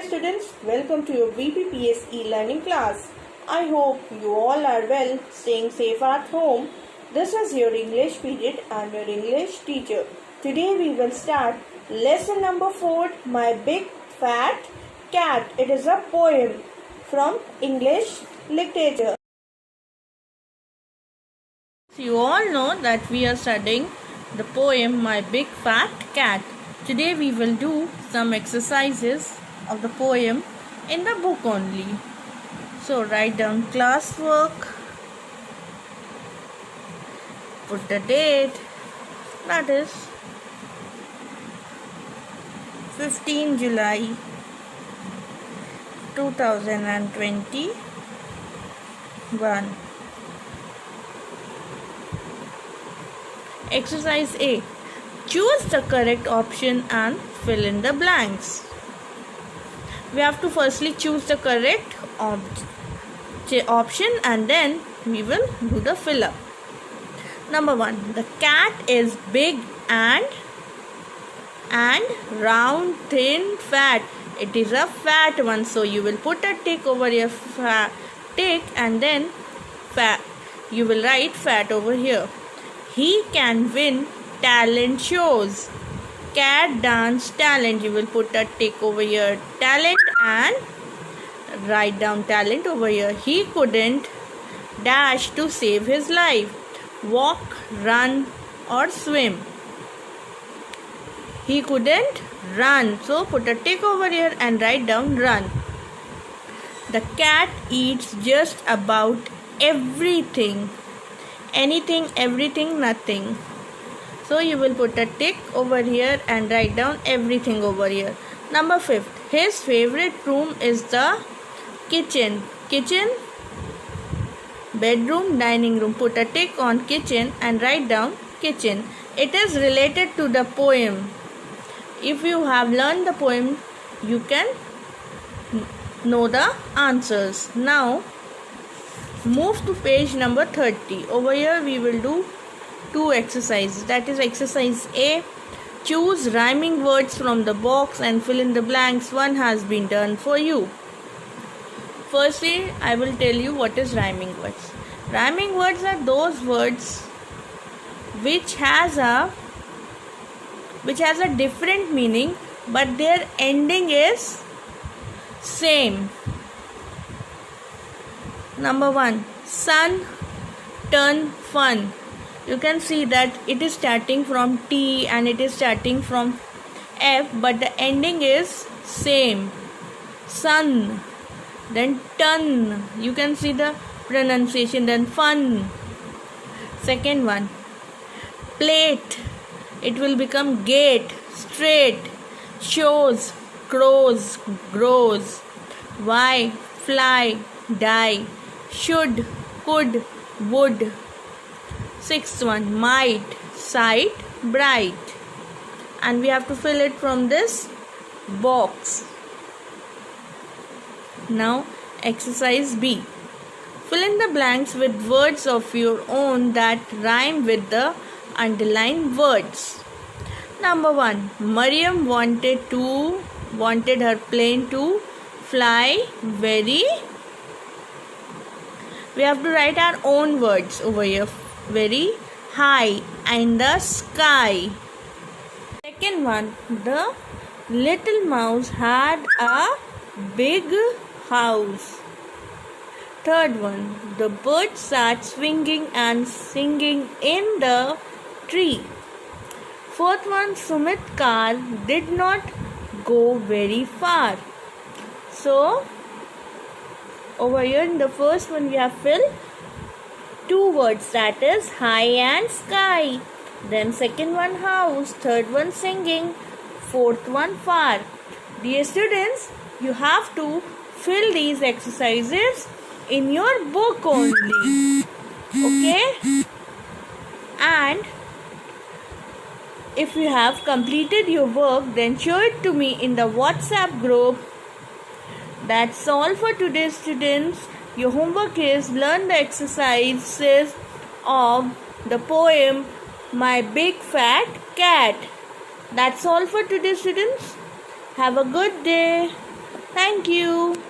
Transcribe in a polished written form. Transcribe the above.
students, welcome to your BPPS e-learning class. I hope you all are well, staying safe at home. This is your English period and your English teacher. Today we will start lesson number 4, My Big Fat Cat. It is a poem from English literature. You all know that we are studying the poem My Big Fat Cat. Today we will do some exercises of the poem in the book only. So write down classwork, put the date, that is 15 July 2021. Exercise A. Choose the correct option and fill in the blanks. We have to firstly choose the correct option and then we will do the fill up. Number 1. The cat is big and round, thin, fat. It is a fat one, so you will put a tick over your tick and then fat. You will write fat over here. He can win talent shows. Cat dance talent. You will put a tick over here talent and write down talent over here. He couldn't dash to save his life. Walk, run or swim. He couldn't run. So put a tick over here and write down run. The cat eats just about everything. Anything, everything, nothing. So you will put a tick over here and write down everything over here. Number 5. His favorite room is the kitchen. Kitchen, bedroom, dining room. Put a tick on kitchen and write down kitchen. It is related to the poem. If you have learned the poem, you can know the answers. Now move to page number 30. Over here we will do 2 exercises. That is exercise A. Choose rhyming words from the box and fill in the blanks. One has been done for you. Firstly, I will tell you what is rhyming words. Rhyming words are those words which has a different meaning but their ending is same. Number 1. Sun, turn, fun. You can see that it is starting from T and it is starting from F, but the ending is same. Sun, then ton. You can see the pronunciation, then fun. Second one. Plate. It will become gate. Straight. Shows, crows, grows. Why, fly, die. Should, could, would. Sixth one, might, sight, bright. And we have to fill it from this box. Now exercise B. Fill in the blanks with words of your own that rhyme with the underlined words. Number 1. Mariam wanted her plane to fly very. We have to write our own words over here. Very high in the sky. Second one. The little mouse had a big house. Third one. The bird sat swinging and singing in the tree. Fourth one. Sumit's car did not go very far. So over here in the first one we have filled 2 words, that is high and sky. Then second one house, third one singing, fourth one far. Dear students, you have to fill these exercises in your book only. Okay? And if you have completed your work, then show it to me in the WhatsApp group. That's all for today, students. Your homework is learn the exercises of the poem My Big Fat Cat. That's all for today, students. Have a good day. Thank Thank you.